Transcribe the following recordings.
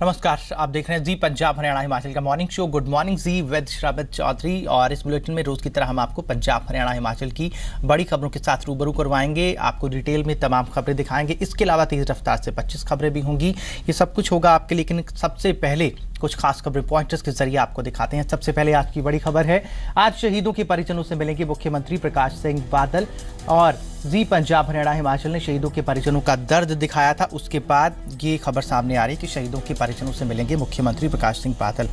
नमस्कार, आप देख रहे हैं जी पंजाब हरियाणा हिमाचल का morning show. Good morning ji with Shravat Chaudhary. और इस बुलेटिन में रोज की तरह हम आपको पंजाब हरियाणा हिमाचल की बड़ी खबरों के साथ रूबरू करवाएंगे। आपको डिटेल में तमाम खबरें दिखाएंगे। इसके अलावा तेज रफ्तार से 25 खबरें भी होंगी। ये सब कुछ होगा आपके, लेकिन सबसे पहले कुछ खास खबरें पॉइंटर्स के जरिए आपको दिखाते हैं। सबसे पहले आज की बड़ी खबर है, आज शहीदों के परिजनों से मिलेंगे मुख्यमंत्री प्रकाश सिंह बादल। और जी पंजाब हरियाणा हिमाचल ने शहीदों के परिजनों का दर्द दिखाया था, उसके बाद ये खबर सामने आ रही है कि शहीदों के परिजनों से मिलेंगे मुख्यमंत्री प्रकाश सिंह बादल।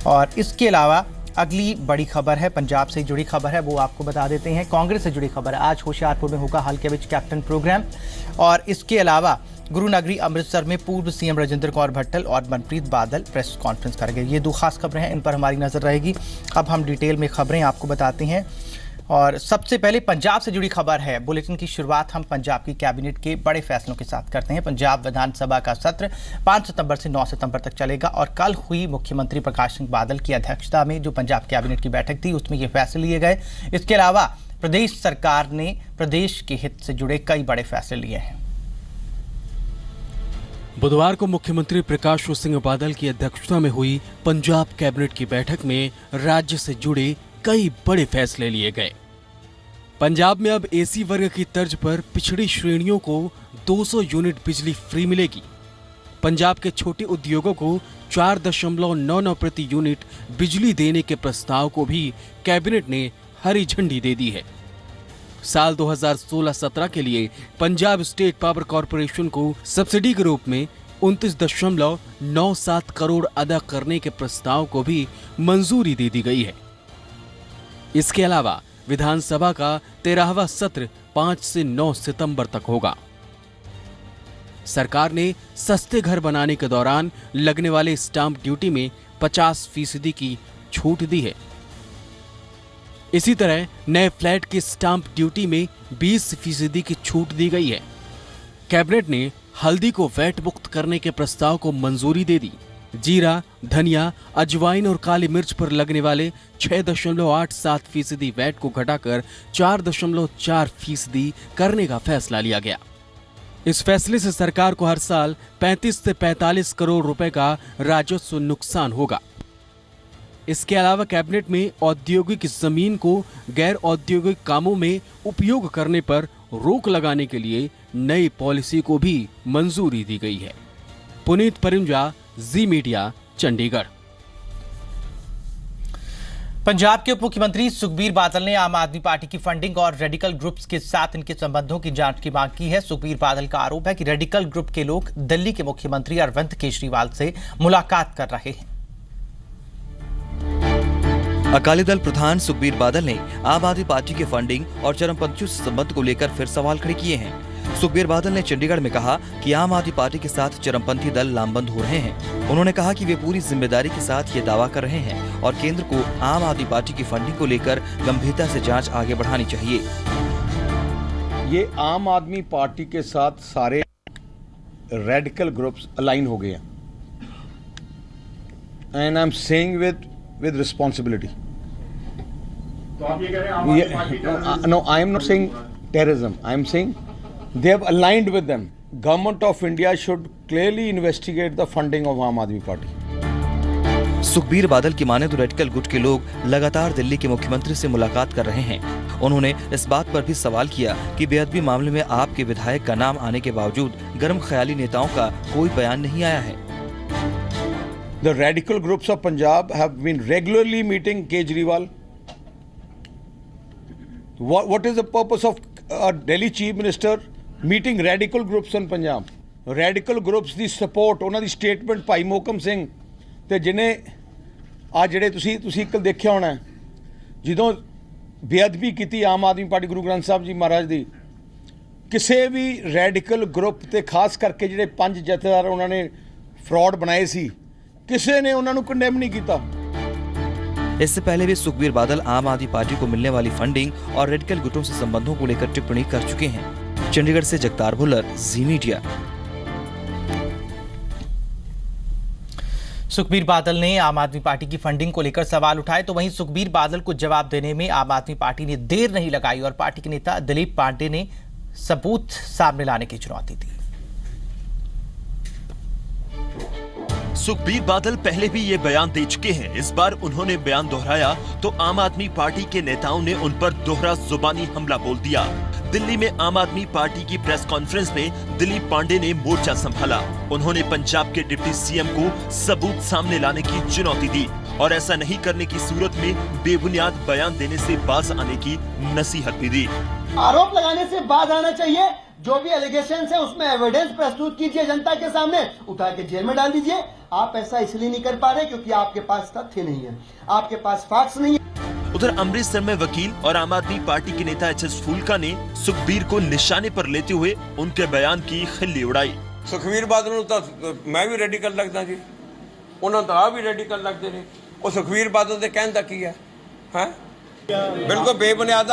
और इसके अलावा अगली बड़ी खबर है, पंजाब से जुड़ी खबर है, वो आपको बता देते हैं। कांग्रेस से जुड़ी खबर है, आज होशियारपुर में होगा हल्के विच कैप्टन प्रोग्राम। और इसके अलावा गुरु नगरी अमृतसर में पूर्व सीएम राजेंद्र कौर भट्टल और मनप्रीत बादल प्रेस कॉन्फ्रेंस करेंगे। ये दो खास खबरें हैं, इन पर हमारी नजर रहेगी। अब हम डिटेल में खबरें आपको बताते हैं। और सबसे पहले पंजाब से जुड़ी खबर है। बुलेटिन की शुरुआत हम पंजाब की कैबिनेट के बड़े फैसलों के साथ करते हैं। पंजाब विधानसभा का सत्र 5 सितंबर से 9 सितंबर तक चलेगा। और कल हुई मुख्यमंत्री प्रकाश सिंह बादल की अध्यक्षता में जो पंजाब कैबिनेट की बैठक थी, उसमें ये फैसले लिए गए। इसके अलावा प्रदेश सरकार ने प्रदेश के हित से जुड़े कई बड़े फैसले लिए हैं। बुधवार को मुख्यमंत्री प्रकाश सिंह बादल की अध्यक्षता में हुई पंजाब कैबिनेट की बैठक में राज्य से जुड़े कई बड़े फैसले लिए गए। पंजाब में अब एसी वर्ग की तर्ज पर पिछड़ी श्रेणियों को 200 यूनिट बिजली फ्री मिलेगी। पंजाब के छोटे उद्योगों को 4.99 प्रति यूनिट बिजली देने के प्रस्ताव को भी कैबिनेट ने हरी झंडी दे दी है। साल 2016-17 के लिए पंजाब स्टेट पावर कॉरपोरेशन को सब्सिडी के रूप में 29.97 करोड़ अदा करने के प्रस्ताव को भी मंजूरी दे दी गई है। इसके अलावा विधानसभा का 13वां सत्र 5 से 9 सितंबर तक होगा। सरकार ने सस्ते घर बनाने के दौरान लगने वाले स्टाम्प ड्यूटी में 50% की छूट दी है। इसी तरह नए फ्लैट की स्टाम्प ड्यूटी में 20% की छूट दी गई है। कैबिनेट ने हल्दी को वैट मुक्त करने के प्रस्ताव को मंजूरी दे दी। जीरा, धनिया, अजवाइन और काली मिर्च पर लगने वाले 6.87% वैट को घटाकर 4.4% करने का फैसला लिया गया। इस फैसले से सरकार को हर साल 35 से 45 करोड़ रुपए का राजस्व नुकसान होगा। इसके अलावा कैबिनेट में औद्योगिक जमीन को गैर औद्योगिक कामों में उपयोग करने पर रोक लगाने के लिए नई पॉलिसी को भी मंजूरी दी गई है। पुनीत परिंजा, जी मीडिया, चंडीगढ़। पंजाब के उप मुख्यमंत्री सुखबीर बादल ने आम आदमी पार्टी की फंडिंग और रेडिकल ग्रुप्स के साथ इनके संबंधों की जांच की मांग की है। सुखबीर बादल का आरोप है कि रेडिकल ग्रुप के लोग दिल्ली के मुख्यमंत्री अरविंद केजरीवाल से मुलाकात कर रहे हैं। अकाली दल प्रधान सुखबीर बादल ने आम आदमी पार्टी के फंडिंग और चरमपंथियों से संबंध को लेकर फिर सवाल खड़े किए हैं। सुखबीर बादल ने चंडीगढ़ में कहा कि आम आदमी पार्टी के साथ चरमपंथी दल लामबंद हो रहे हैं। उन्होंने कहा कि वे पूरी जिम्मेदारी के साथ ये दावा कर रहे हैं और केंद्र को आम आदमी पार्टी की फंडिंग को लेकर गंभीरता से जांच आगे बढ़ानी चाहिए। ये आम आदमी पार्टी के साथ सारे रेडिकल ग्रुप्स अलाइन हो गए हैं and I am saying with responsibility. तो आप ये कह रहे हैं no, I am not saying terrorism, I am saying they have aligned with them. Government of India should clearly investigate the funding of आम आदमी पार्टी। सुखबीर बादल की माने तो रेडिकल गुट के लोग लगातार दिल्ली के मुख्यमंत्री से मुलाकात कर रहे हैं। उन्होंने इस बात पर भी सवाल किया कि बेअदबी मामले में आपके विधायक का नाम आने के बावजूद गर्म ख्याली नेताओं का कोई बयान नहीं आया है। The radical groups of Punjab have been regularly meeting Kejriwal. What is the purpose of Delhi Chief Minister meeting radical groups in Punjab? Radical groups the support, ਉਹਨਾਂ ਦੀ statement ਭਾਈ ਮੋਹਕਮ ਸਿੰਘ ਤੇ ਜਿਹਨੇ ਆ ਜਿਹੜੇ ਤੁਸੀਂ ਕੱਲ ਦੇਖਿਆ ਹੋਣਾ ਜਦੋਂ ਬੇਅਦਬੀ ਕੀਤੀ ਆਮ ਆਦਮੀ ਪਾਰਟੀ ਗੁਰੂ ਗ੍ਰੰਥ ਸਾਹਿਬ ਜੀ ਮਹਾਰਾਜ ਦੀ, ਕਿਸੇ ਵੀ ਰੈਡੀਕਲ ਗਰੁੱਪ ਤੇ ਖਾਸ ਕਰਕੇ ਜਿਹੜੇ 5 ਜਥੇਦਾਰ ਉਹਨਾਂ ਨੇ ਫਰਾਡ ਬਣਾਏ ਸੀ, ਕਿਸੇ ਨੇ ਉਹਨਾਂ ਨੂੰ ਕੰਡੈਮ नहीं ਕੀਤਾ। इससे पहले भी सुखबीर बादल आम आदमी पार्टी को मिलने वाली फंडिंग और रेडिकल गुटों से संबंधों को लेकर टिप्पणी कर चुके हैं। चंडीगढ़ से जगतार भुल्लर, जी मीडिया। सुखबीर बादल ने आम आदमी पार्टी की फंडिंग को लेकर सवाल उठाए, तो वहीं सुखबीर बादल को जवाब देने में आम आदमी पार्टी ने देर नहीं लगाई और पार्टी के नेता दिलीप पांडे ने सबूत सामने लाने की चुनौती दी। सुखबीर बादल पहले भी ये बयान दे चुके हैं। इस बार उन्होंने बयान दोहराया तो आम आदमी पार्टी के नेताओं ने उन पर दोहरा जुबानी हमला बोल दिया। दिल्ली में आम आदमी पार्टी की प्रेस कॉन्फ्रेंस में दिलीप पांडे ने मोर्चा संभाला। उन्होंने पंजाब के डिप्टी सीएम को सबूत सामने लाने की चुनौती दी और ऐसा नहीं करने की सूरत में बेबुनियाद बयान देने से बाज आने की नसीहत भी दी। आरोप लगाने से बाज आना चाहिए। जो भी एलिगेशन है उसमें एविडेंस प्रस्तुत कीजिए, जनता के सामने उठा के जेल में डाल दीजिए। आप ऐसा इसलिए नहीं कर पा रहे क्योंकि आपके पास तथ्य नहीं है, आपके पास फैक्ट्स नहीं है। उधर अमृतसर में वकील और आम आदमी पार्टी के नेता एच.एस. फूलका ने सुखबीर को निशाने पर लेते हुए उनके बयान की खिल्ली उड़ाई। सुखबीर बादल तो मैं भी रेडिकल लगता जी, उन्होंने तो आप भी रेडिकल लगते ने। और सुखबीर बादल ने कहता की है बिल्कुल बेबुनियाद,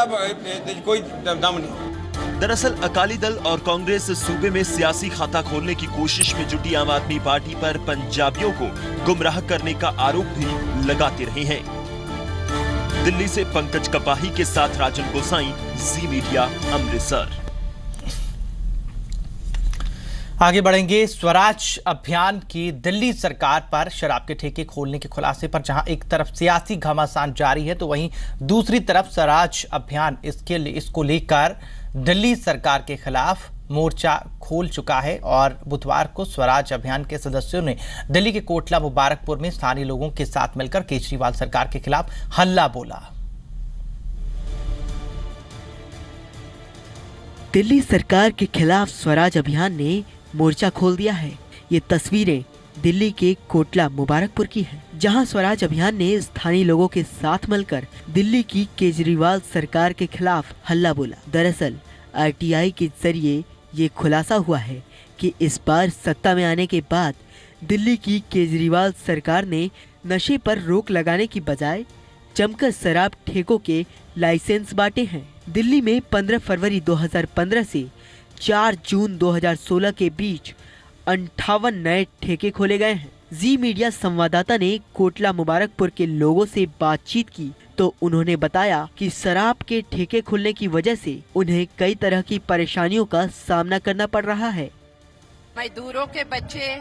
कोई दम नहीं। दरअसल अकाली दल और कांग्रेस सूबे में सियासी खाता खोलने की कोशिश में जुटी आम आदमी पार्टी पर पंजाबियों को गुमराह करने का आरोप भी लगाते रहे हैं। दिल्ली से पंकज कपाही के साथ राजन गोसाई, जी मीडिया, अमृतसर। आगे बढ़ेंगे। स्वराज अभियान की दिल्ली सरकार पर शराब के ठेके खोलने के खुलासे पर जहां एक तरफ सियासी घमासान जारी है तो वहीं दूसरी तरफ स्वराज अभियान इसको लेकर दिल्ली सरकार के खिलाफ मोर्चा खोल चुका है और बुधवार को स्वराज अभियान के सदस्यों ने दिल्ली के कोटला मुबारकपुर में स्थानीय लोगों के साथ मिलकर केजरीवाल सरकार के खिलाफ हल्ला बोला। दिल्ली सरकार के खिलाफ स्वराज अभियान ने मोर्चा खोल दिया है। ये तस्वीरें दिल्ली के कोटला मुबारकपुर की है, जहां स्वराज अभियान ने स्थानीय लोगों के साथ मिलकर दिल्ली की केजरीवाल सरकार के खिलाफ हल्ला बोला। दरअसल आरटीआई के जरिए ये खुलासा हुआ है कि इस बार सत्ता में आने के बाद दिल्ली की केजरीवाल सरकार ने नशे पर रोक लगाने की बजाय जमकर शराब ठेकों के लाइसेंस बांटे हैं। दिल्ली में 15 फरवरी 2015 से 4 जून 2016 के बीच 58 नए ठेके खोले गए हैं। जी मीडिया संवाददाता ने कोटला मुबारकपुर के लोगों से बातचीत की तो उन्होंने बताया कि शराब के ठेके खुलने की वजह से उन्हें कई तरह की परेशानियों का सामना करना पड़ रहा है। मजदूरों के बच्चे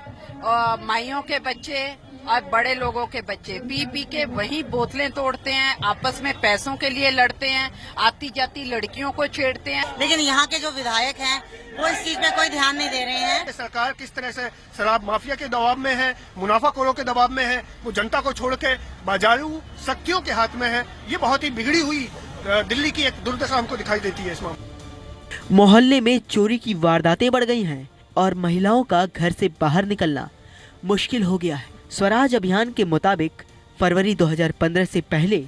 और माइयों के बच्चे और बड़े लोगों के बच्चे पी पी के वही बोतलें तोड़ते हैं, आपस में पैसों के लिए लड़ते हैं, आती जाती लड़कियों को छेड़ते हैं। लेकिन यहाँ के जो विधायक हैं वो इस चीज पे कोई ध्यान नहीं दे रहे हैं। सरकार किस तरह से शराब माफिया के दबाव में है, मुनाफाखोरों के दबाव में है, वो जनता को छोड़ के बाजारू शक्तियों के हाथ में है। ये बहुत ही बिगड़ी हुई दिल्ली की एक दुर्दशा हमको दिखाई देती है। इस मामले मोहल्ले में चोरी की वारदातें बढ़ गई हैं और महिलाओं का घर से बाहर निकलना मुश्किल हो गया है। स्वराज अभियान के मुताबिक फरवरी 2015 से पहले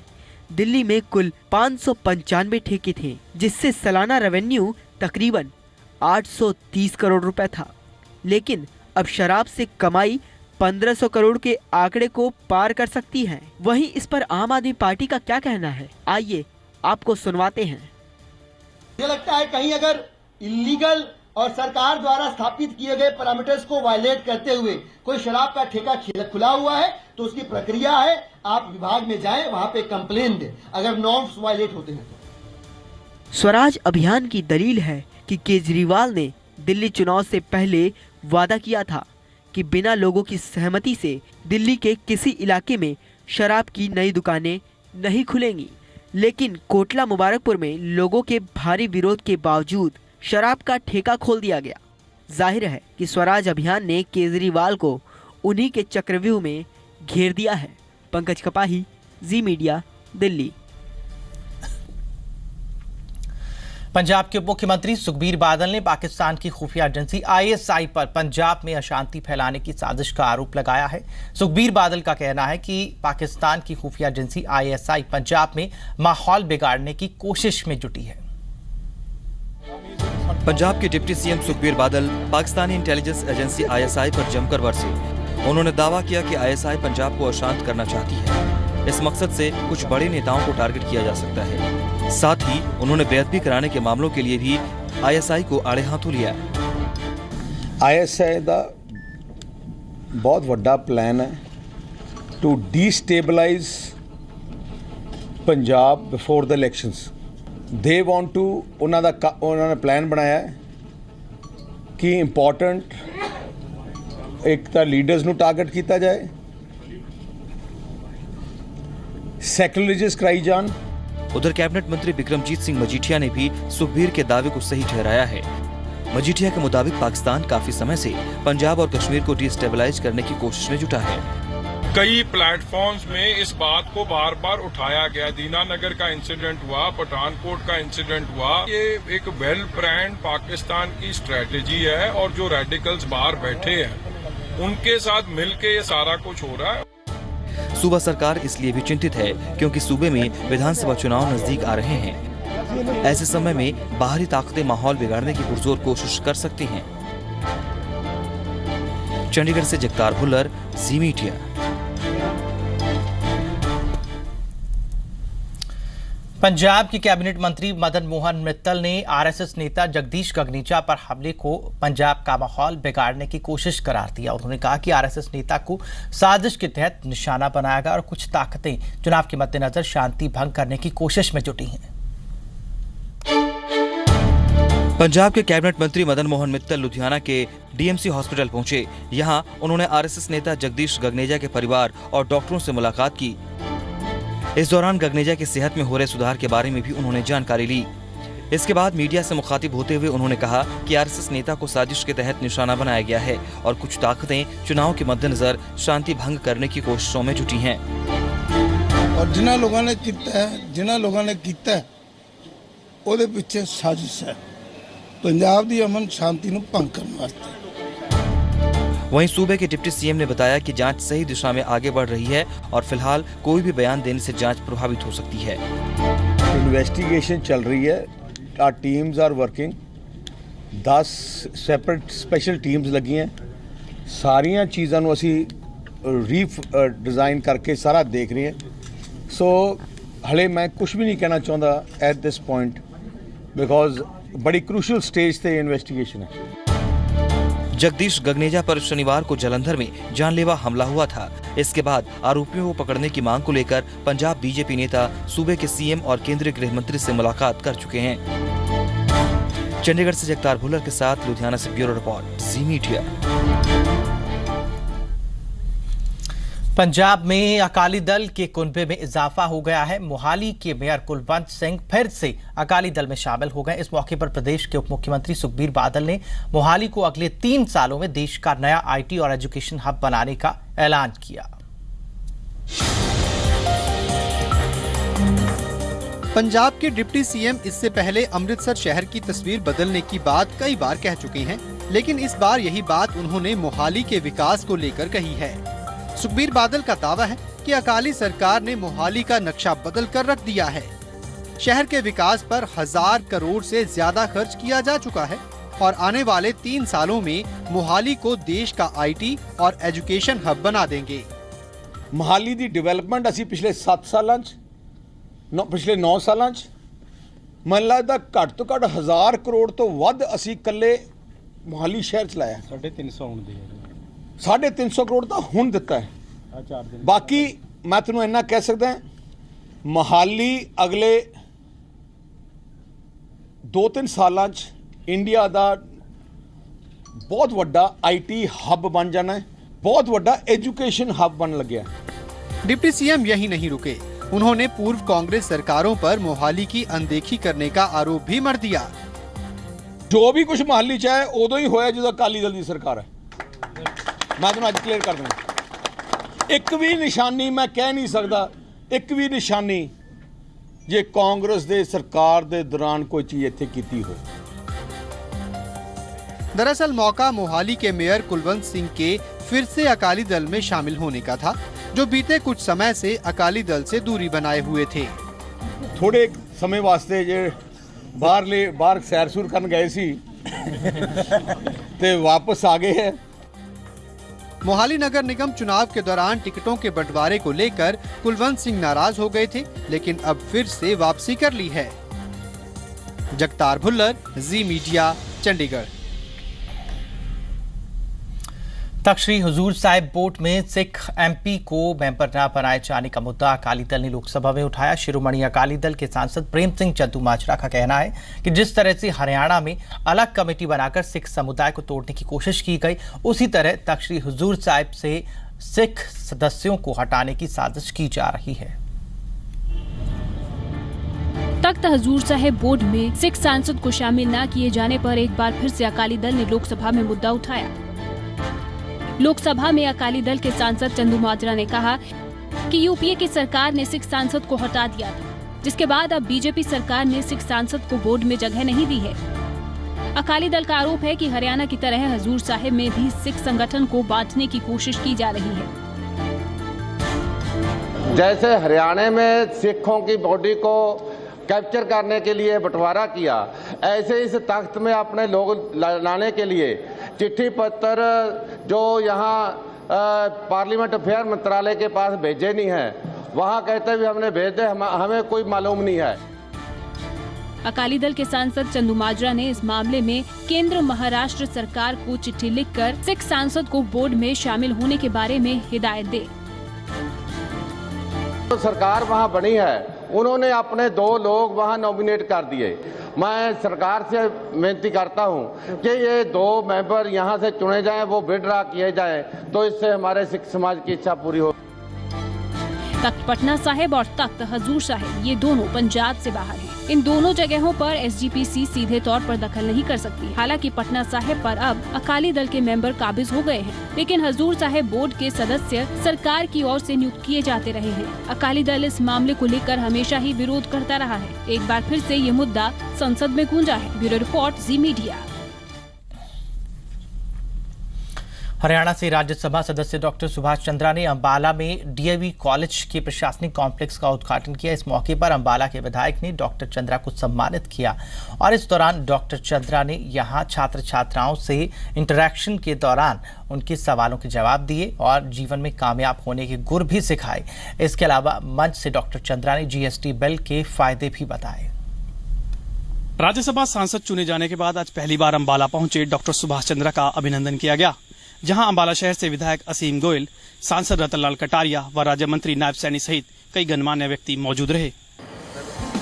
दिल्ली में कुल 595 ठेके थे, जिससे सालाना रेवेन्यू तकरीबन 830 करोड़ रुपए था। लेकिन अब शराब से कमाई 1500 करोड़ के आंकड़े को पार कर सकती है। वहीं इस पर आम आदमी पार्टी का क्या कहना है, आइए आपको सुनवाते हैं। मुझे लगता है कहीं अगर इलीगल और सरकार द्वारा स्थापित किए गए पैरामीटर्स को वायलेट करते हुए कोई शराब का ठेका खुला हुआ है तो उसकी प्रक्रिया है, आप विभाग में जाएं, वहां पे कंप्लेन दें अगर नॉर्म्स वायलेट होते हैं तो। स्वराज अभियान की दलील है कि केजरीवाल ने दिल्ली चुनाव से पहले वादा किया था कि बिना लोगों की सहमति से दिल्ली के किसी इलाके में शराब की नई दुकानें नहीं खुलेंगी। लेकिन कोटला मुबारकपुर में लोगों के भारी विरोध के बावजूद शराब का ठेका खोल दिया गया। जाहिर है कि स्वराज अभियान ने केजरीवाल को उन्हीं के चक्रव्यूह में घेर दिया है। पंकज कपाही, जी मीडिया, दिल्ली। पंजाब के मुख्यमंत्री सुखबीर बादल ने पाकिस्तान की खुफिया एजेंसी आईएसआई पर पंजाब में अशांति फैलाने की साजिश का आरोप लगाया है। सुखबीर बादल का कहना है कि पाकिस्तान की खुफिया एजेंसी आईएसआई पंजाब में माहौल बिगाड़ने की कोशिश में जुटी है। पंजाब के deputy CM Sukhbir Badal Pakistani intelligence agency ISI पर जमकर बरसे। उन्होंने दावा किया कि आईएसआई पंजाब को अशांत करना चाहती है। इस मकसद से कुछ बड़े नेताओं को टारगेट किया जा सकता है। साथ ही उन्होंने बेअदबी कराने के मामलों के लिए भी आईएसआई को आड़े हाथों लिया। आईएसआई का बहुत बड़ा प्लान है to destabilise Punjab before the elections. They want to, उन्होंने प्लान बनाया है कि इंपॉर्टेंट ਇੱਕ ਤਾਂ ਲੀਡਰਸ ਨੂੰ ਟਾਰਗੇਟ ਕੀਤਾ ਜਾਏ, ਸੈਕੂਲਰਿਜ਼ਸ कराई जान। उधर कैबिनेट मंत्री बिक्रमजीत सिंह मजीठिया ने भी सुखबीर के दावे को सही ठहराया है। मजीठिया के मुताबिक पाकिस्तान काफी समय से पंजाब और कश्मीर को डिस्टेबलाइज करने की कोशिश में जुटा है। कई प्लेटफॉर्म्स में इस बात को बार बार उठाया गया। दीनानगर का इंसिडेंट हुआ, पठानकोट का इंसिडेंट हुआ। ये एक वेल प्लान्ड पाकिस्तान की स्ट्रेटेजी है और जो रेडिकल्स बाहर बैठे हैं उनके साथ मिलके ये सारा कुछ हो रहा है। सूबा सरकार इसलिए भी चिंतित है क्योंकि सूबे में विधानसभा चुनाव नजदीक आ रहे हैं। ऐसे समय में बाहरी ताकतें माहौल बिगाड़ने की पुरजोर कोशिश कर सकती हैं। चंडीगढ़ से जगतार भुल्लर, जी मीडिया। पंजाब के कैबिनेट मंत्री मदन मोहन मित्तल ने आरएसएस नेता जगदीश गगनेजा पर हमले को पंजाब का माहौल बिगाड़ने की कोशिश करार दिया। उन्होंने कहा कि आरएसएस नेता को साजिश के तहत निशाना बनाया गया और कुछ ताकतें चुनाव के मद्देनजर शांति भंग करने की कोशिश में जुटी हैं। पंजाब के कैबिनेट मंत्री मदन मोहन मित्तल लुधियाना के डीएमसी हॉस्पिटल पहुंचे। यहां उन्होंने आरएसएस नेता जगदीश गगनेजा के परिवार और डॉक्टरों से मुलाकात की। इस दौरान गगनेजा की सेहत में हो रहे सुधार के बारे में भी उन्होंने जानकारी ली। इसके बाद मीडिया से मुखातिब होते हुए उन्होंने कहा कि आरएसएस नेता को साजिश के तहत निशाना बनाया गया है और कुछ ताकतें चुनाव के मद्देनजर शांति भंग करने की कोशिशों में जुटी हैं। और जिन्होंने लोगों ने किया ਉਹਦੇ ਪਿੱਛੇ ਸਾਜ਼ਿਸ਼ है पंजाब की अमन शांति ਨੂੰ ਭੰਗ ਕਰਨ ਵਾਸਤੇ। वहीं सूबे के डिप्टी सीएम ने बताया कि जांच सही दिशा में आगे बढ़ रही है और फिलहाल कोई भी बयान देने से जांच प्रभावित हो सकती है। इन्वेस्टिगेशन चल रही है, our teams are working, 10 separate special teams लगी हैं। सारियां चीज़ों को असी डिज़ाइन करके सारा देख रहे हैं। सो हले मैं कुछ भी नहीं कहना चाहता एट दिस पॉइंट बिकॉज बड़ी क्रूशल स्टेज पे इन्वेस्टिगेशन है। जगदीश गगनेजा पर शनिवार को जालंधर में जानलेवा हमला हुआ था। इसके बाद आरोपियों को पकड़ने की मांग को लेकर पंजाब बीजेपी नेता सूबे के सीएम और केंद्रीय गृह मंत्री से मुलाकात कर चुके हैं। चंडीगढ़ से जगतार भुल्लर के साथ लुधियाना से ब्यूरो रिपोर्ट, जी मीडिया। पंजाब में अकाली दल के कुनबे में इजाफा हो गया है। मोहाली के मेयर कुलवंत सिंह फिर से अकाली दल में शामिल हो गए। इस मौके पर प्रदेश के उप मुख्यमंत्री सुखबीर बादल ने मोहाली को अगले 3 सालों में देश का नया आईटी और एजुकेशन हब बनाने का ऐलान किया। पंजाब के डिप्टी सीएम इससे पहले अमृतसर शहर की तस्वीर बदलने की बात कई बार कह चुके हैं, लेकिन इस बार यही बात उन्होंने मोहाली के विकास को लेकर कही है। सुखबीर बादल का दावा है कि अकाली सरकार ने मोहाली का नक्शा बदल कर रख दिया है। शहर के विकास पर 1000 करोड़ से ज्यादा खर्च किया जा चुका है और आने वाले 3 सालों में मोहाली को देश का आईटी और एजुकेशन हब बना देंगे। मोहाली दी डेवलपमेंट असी पिछले 7 सालों पिछले 9 सालों मन लगता घट तो घट 1000 करोड़ तो वध असी कल्ले मोहाली शहर चलाया। 350 करोड़ तो हुण दिता है। बाकी मैं तेनों इन्ना कह सकदा मोहाली अगले 2-3 सालों इंडिया का बहुत वड्डा आईटी हब बन जाना है, बहुत वड्डा एजुकेशन हब बन लग्या। डिप्टी सीएम यही नहीं रुके, उन्होंने पूर्व कांग्रेस सरकारों पर मोहाली की अनदेखी करने का आरोप भी मढ़ दिया। जो भी कुछ मोहाली चाहे उदों ही होया जो अकाली दल की सरकार है। मैं तुम्हें अज क्लीयर कर दूँ, एक भी निशानी मैं कह नहीं सकता, एक भी निशानी जे कांग्रेस दे सरकार दे दौरान कोई चीज इत्थे कीती हो। दरअसल मौका मोहाली के मेयर कुलवंत सिंह के फिर से अकाली दल में शामिल होने का था, जो बीते कुछ समय से अकाली दल से दूरी बनाए हुए थे। थोड़े समय वास्ते जे बाहर सैर सूर करन गए सी ते वापस आ गए हैं। मोहाली नगर निगम चुनाव के दौरान टिकटों के बंटवारे को लेकर कुलवंत सिंह नाराज हो गए थे, लेकिन अब फिर से वापसी कर ली है। जगतार भुल्लर, जी मीडिया, चंडीगढ़। तख्त श्री हुजूर साहिब बोर्ड में सिख एमपी को मेंबर न बनाए जाने का मुद्दा अकाली दल ने लोकसभा में उठाया। शिरोमणि अकाली दल के सांसद प्रेम सिंह चंदूमाजरा का कहना है कि जिस तरह से हरियाणा में अलग कमेटी बनाकर सिख समुदाय को तोड़ने की कोशिश की गई, उसी तरह तख्त श्री हुजूर साहिब से सिख सदस्यों को हटाने की साजिश की जा रही है। तख्त हजूर साहिब बोर्ड में सिख सांसद को शामिल न किए जाने पर एक बार फिर से अकाली दल ने लोकसभा में मुद्दा उठाया। लोकसभा में अकाली दल के सांसद चंदूमाजरा ने कहा कि यूपीए की सरकार ने सिख सांसद को हटा दिया था, जिसके बाद अब बीजेपी सरकार ने सिख सांसद को बोर्ड में जगह नहीं दी है। अकाली दल का आरोप है कि हरियाणा की तरह हजूर साहिब में भी सिख संगठन को बांटने की कोशिश की जा रही है। जैसे हरियाणा में सिखों की बॉडी को कैप्चर करने के लिए बंटवारा किया, ऐसे इस तख्त में अपने लोग लाने के लिए चिट्ठी पत्र जो यहाँ पार्लियामेंट अफेयर मंत्रालय के पास भेजे नहीं है, वहाँ कहते हुए हमने भेज दे, हमें कोई मालूम नहीं है। अकाली दल के सांसद चंदूमाजरा ने इस मामले में केंद्र महाराष्ट्र सरकार को चिट्ठी लिखकर सिख सांसद को बोर्ड में शामिल होने के बारे में हिदायत दी। तो सरकार वहाँ बनी है, उन्होंने अपने 2 लोग वहाँ नॉमिनेट कर दिए। मैं सरकार से विनती करता हूँ कि ये 2 मेंबर यहाँ से चुने जाएं, वो विड्रा किए जाएं, तो इससे हमारे सिख समाज की इच्छा पूरी हो। तख्त पटना साहिब और तख्त हजूर साहिब ये दोनों पंजाब से बाहर हैं। इन दोनों जगहों पर एसजीपीसी सीधे तौर पर दखल नहीं कर सकती। हालांकि पटना साहिब पर अब अकाली दल के मेंबर काबिज हो गए हैं, लेकिन हजूर साहिब बोर्ड के सदस्य सरकार की ओर से नियुक्त किए जाते रहे हैं। अकाली दल इस मामले को लेकर हमेशा ही विरोध करता रहा है। एक बार फिर से ये मुद्दा संसद में गूंजा है। ब्यूरो रिपोर्ट, जी मीडिया। हरियाणा से राज्यसभा सदस्य डॉक्टर सुभाष चंद्रा ने अंबाला में डीएवी कॉलेज के प्रशासनिक कॉम्प्लेक्स का उद्घाटन किया। इस मौके पर अंबाला के विधायक ने डॉक्टर चंद्रा को सम्मानित किया और इस दौरान डॉक्टर चंद्रा ने यहां छात्र छात्राओं से इंटरैक्शन के दौरान उनके सवालों के जवाब दिए और जीवन में कामयाब होने के गुर भी सिखाए। इसके अलावा मंच से डॉक्टर चंद्रा ने जीएसटी बिल के फायदे भी बताए। राज्यसभा सांसद चुने जाने के बाद आज पहली बार अंबाला पहुंचे डॉक्टर सुभाष चंद्रा का अभिनंदन किया गया, जहां अंबाला शहर से विधायक असीम गोयल, सांसद रतनलाल कटारिया व राज्य मंत्री नायब सैनी सहित कई गणमान्य व्यक्ति मौजूद रहे।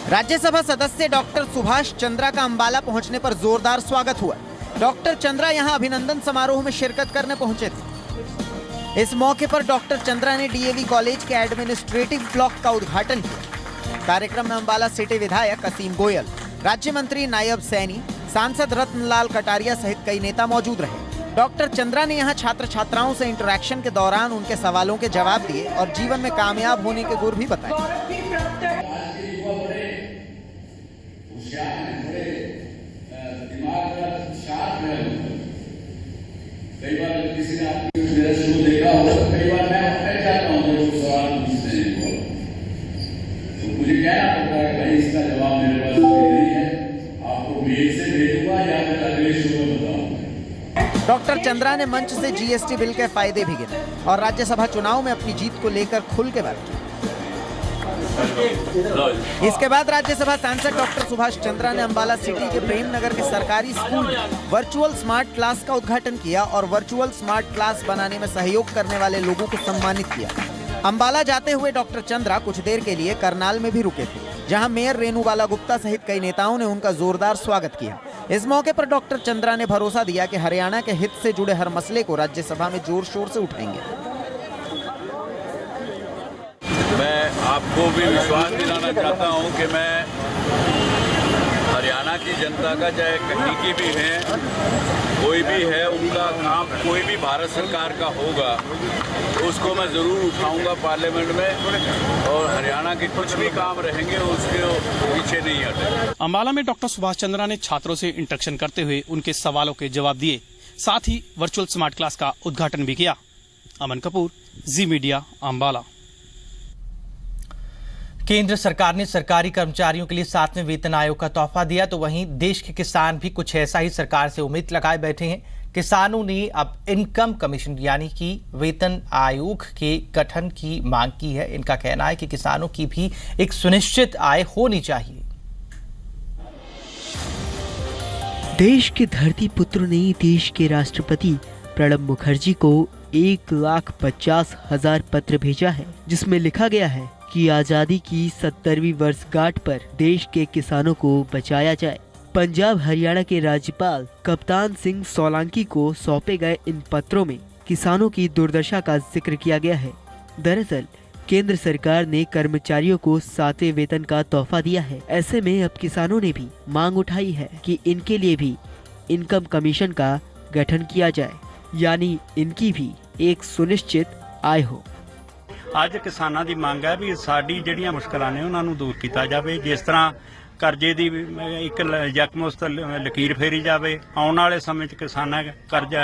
राज्यसभा सदस्य डॉक्टर सुभाष चंद्रा का अंबाला पहुंचने पर जोरदार स्वागत हुआ। डॉक्टर चंद्रा यहां अभिनंदन समारोह में शिरकत करने पहुंचे थे। इस मौके पर डॉक्टर चंद्रा ने डीएवी कॉलेज के एडमिनिस्ट्रेटिव ब्लॉक का उद्घाटन किया। कार्यक्रम में अंबाला सिटी विधायक असीम गोयल, राज्य मंत्री नायब सैनी, सांसद रतनलाल कटारिया सहित कई नेता मौजूद रहे। डॉक्टर चंद्रा ने यहां छात्र छात्राओं से इंटरैक्शन के दौरान उनके सवालों के जवाब दिए और जीवन में कामयाब होने के गुर भी बताए। कई बार किसी ने आपको शुरू देखा हो, कई बार मैं अपने जाता हूँ जो सवाल पूछते हैं तो मुझे कहना पड़ता है भाई इसका जवाब मेरे पास नहीं है, आपको मेल से भेजूंगा या फिर अगले शो में बताऊंगा। डॉक्टर चंद्रा ने मंच से जीएसटी बिल के फायदे भी गिनाए और राज्यसभा चुनाव में अपनी जीत को लेकर खुल के बात की। इसके बाद राज्यसभा सांसद डॉक्टर सुभाष चंद्रा ने अंबाला सिटी के प्रेम नगर के सरकारी स्कूल में वर्चुअल स्मार्ट क्लास का उद्घाटन किया और वर्चुअल स्मार्ट क्लास बनाने में सहयोग करने वाले लोगों को सम्मानित किया। अंबाला जाते हुए डॉक्टर चंद्रा कुछ देर के लिए करनाल में भी रुके थे, जहां मेयर रेणुबाला गुप्ता सहित कई नेताओं ने उनका जोरदार स्वागत किया। इस मौके पर डॉक्टर चंद्रा ने भरोसा दिया कि हरियाणा के हित से जुड़े हर मसले को राज्यसभा में जोर शोर से उठाएंगे। मैं आपको भी विश्वास दिलाना चाहता हूं कि मैं हरियाणा की जनता का, चाहे कहीं की भी है, कोई भी है, उनका काम कोई भी भारत सरकार का होगा तो उसको मैं ज़रूर उठाऊंगा पार्लियामेंट में, और हरियाणा के कुछ भी काम रहेंगे उसके पीछे नहीं हटे। अंबाला में डॉक्टर सुभाष चंद्रा ने छात्रों से इंटरेक्शन करते हुए उनके सवालों के जवाब दिए, साथ ही वर्चुअल स्मार्ट क्लास का उद्घाटन भी किया। अमन कपूर, जी मीडिया, अंबाला। केंद्र सरकार ने सरकारी कर्मचारियों के लिए 7वें वेतन आयोग का तोहफा दिया, तो वहीं देश के किसान भी कुछ ऐसा ही सरकार से उम्मीद लगाए बैठे हैं। किसानों ने अब इनकम कमीशन यानी कि वेतन आयोग के गठन की मांग की है। इनका कहना है कि किसानों की भी एक सुनिश्चित आय होनी चाहिए। देश के धरती पुत्र ने देश के राष्ट्रपति प्रणब मुखर्जी को 1,50,000 पत्र भेजा है, जिसमें लिखा गया है कि आजादी की 70वीं वर्षगांठ पर देश के किसानों को बचाया जाए। पंजाब हरियाणा के राज्यपाल कप्तान सिंह सोलंकी को सौंपे गए इन पत्रों में किसानों की दुर्दशा का जिक्र किया गया है। दरअसल केंद्र सरकार ने कर्मचारियों को 7वें वेतन का तोहफा दिया है। ऐसे में अब किसानों ने भी मांग उठाई है कि इनके लिए भी इनकम कमीशन का गठन किया जाए, यानी इनकी भी एक सुनिश्चित आय हो। ਅੱਜ ਕਿਸਾਨਾਂ ਦੀ ਮੰਗ ਹੈ ਵੀ ਸਾਡੀ ਜਿਹੜੀਆਂ ਮੁਸ਼ਕਲਾਂ ਨੇ ਉਹਨਾਂ ਨੂੰ ਦੂਰ ਕੀਤਾ ਜਾਵੇ। ਜਿਸ ਤਰ੍ਹਾਂ ਕਰਜ਼ੇ ਦੀ ਇੱਕ ਯਕਮੁਸ਼ਤ ਲਕੀਰ ਫੇਰੀ ਜਾਵੇ, ਆਉਣ ਵਾਲੇ ਸਮੇਂ 'ਚ ਕਿਸਾਨਾਂ ਕਰਜ਼ਾ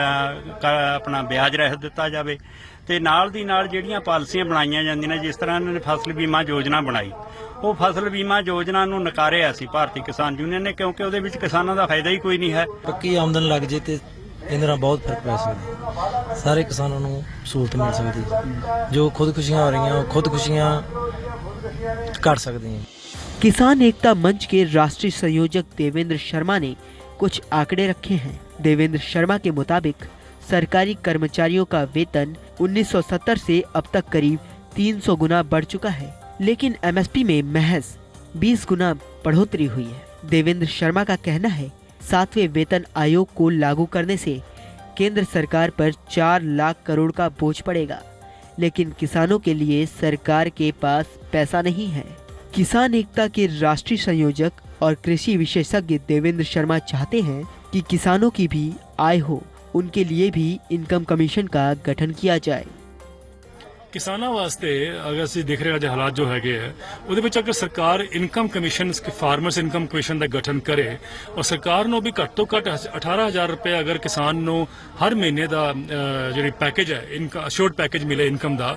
ਆਪਣਾ ਵਿਆਜ ਰਹਿਤ ਦਿੱਤਾ ਜਾਵੇ ਤੇ ਨਾਲ ਦੀ ਨਾਲ ਜਿਹੜੀਆਂ ਪਾਲਿਸੀਆਂ ਬਣਾਈਆਂ ਜਾਂਦੀਆਂ ਨੇ, ਜਿਸ ਤਰ੍ਹਾਂ ਇਹਨਾਂ ਨੇ ਫਸਲ ਬੀਮਾ ਯੋਜਨਾ ਬਣਾਈ, ਉਹ ਫਸਲ ਬੀਮਾ ਯੋਜਨਾ ਨੂੰ ਨਕਾਰਿਆ ਸੀ ਭਾਰਤੀ ਕਿਸਾਨ ਯੂਨੀਅਨ ਨੇ, ਕਿਉਂਕਿ ਉਹਦੇ ਵਿੱਚ ਕਿਸਾਨਾਂ ਦਾ ਫਾਇਦਾ ਹੀ ਕੋਈ ਨਹੀਂ ਹੈ। ਪੱਕੀ ਆਮਦਨ ਲੱਗ ਜੇ ਤੇ ਇਹਦੇ ਨਾਲ ਬਹੁਤ ਫਰਕ ਪੈ ਸਕਦਾ, ਸਾਰੇ ਕਿਸਾਨਾਂ ਨੂੰ ਸਹੂਲਤ ਮਿਲ ਸਕਦੀ। ਜੋ ਖੁਦਕੁਸ਼ੀਆਂ ਹੋ ਰਹੀਆਂ ਉਹ ਖੁਦਕੁਸ਼ੀਆਂ ਕਰ ਸਕਦੇ हैं। किसान एकता मंच के राष्ट्रीय संयोजक देवेंद्र शर्मा ने कुछ आंकड़े रखे हैं। देवेंद्र शर्मा के मुताबिक सरकारी कर्मचारियों का वेतन 1970 से अब तक करीब 300 गुना बढ़ चुका है, लेकिन एमएसपी में महज 20 गुना बढ़ोतरी हुई है। देवेंद्र शर्मा का कहना है 7वें वेतन आयोग को लागू करने से केंद्र सरकार पर 4 लाख करोड़ का बोझ पड़ेगा, लेकिन किसानों के लिए सरकार के पास पैसा नहीं है। किसान एकता के राष्ट्रीय संयोजक और कृषि विशेषज्ञ देवेंद्र शर्मा चाहते हैं कि किसानों की भी आय हो, उनके लिए भी इनकम कमीशन का गठन किया जाए। किसानों वास्ते अगर ਅਸੀਂ देख रहे हैं हालात जो है ਉਹਦੇ ਵਿੱਚ ਅਗਰ ਸਰਕਾਰ income commission farmers income commission ਦਾ ਗਠਨ ਕਰੇ ਔਰ ਸਰਕਾਰ ਨੂੰ ਵੀ ਘੱਟ ਤੋਂ ਘੱਟ 18000 ਰੁਪਏ ਅਗਰ ਕਿਸਾਨ ਨੂੰ ਹਰ ਮਹੀਨੇ ਦਾ ਜਿਹੜੀ ਪੈਕੇਜ ਹੈ ਇਨਕਮ ਅਸ਼ੋਰਡ ਪੈਕੇਜ ਮਿਲੇ ਇਨਕਮ ਦਾ,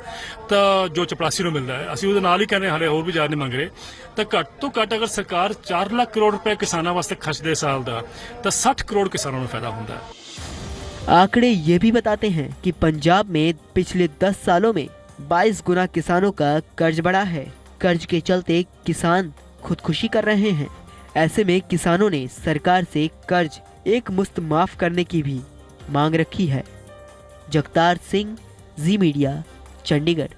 ਤਾਂ ਜੋ ਚਪੜਾਸੀ ਨੂੰ ਮਿਲਦਾ ਹੈ, ਅਸੀਂ ਉਹਦੇ ਨਾਲ ਹੀ ਕਹਿੰਦੇ ਹਾਲੇ ਹੋਰ ਵੀ ਜ਼ਿਆਦਾ ਨਹੀਂ ਮੰਗ ਰਹੇ, ਤਾਂ ਘੱਟ ਤੋਂ ਘੱਟ ਅਗਰ ਸਰਕਾਰ 4 ਲੱਖ ਕਰੋੜ ਰੁਪਏ ਕਿਸਾਨਾਂ ਵਾਸਤੇ ਖਰਚਦੇ ਸਾਲ ਦਾ, ਤਾਂ 60 ਕਰੋੜ ਕਿਸਾਨਾਂ ਨੂੰ ਫਾਇਦਾ ਹੁੰਦਾ ਹੈ। आंकड़े ये भी बताते हैं कि पंजाब में पिछले 10 सालों में 22 गुना किसानों का कर्ज बढ़ा है। कर्ज के चलते किसान खुदकुशी कर रहे हैं। ऐसे में किसानों ने सरकार से कर्ज एक मुश्त माफ करने की भी मांग रखी है। जगतार सिंह, जी मीडिया, चंडीगढ़।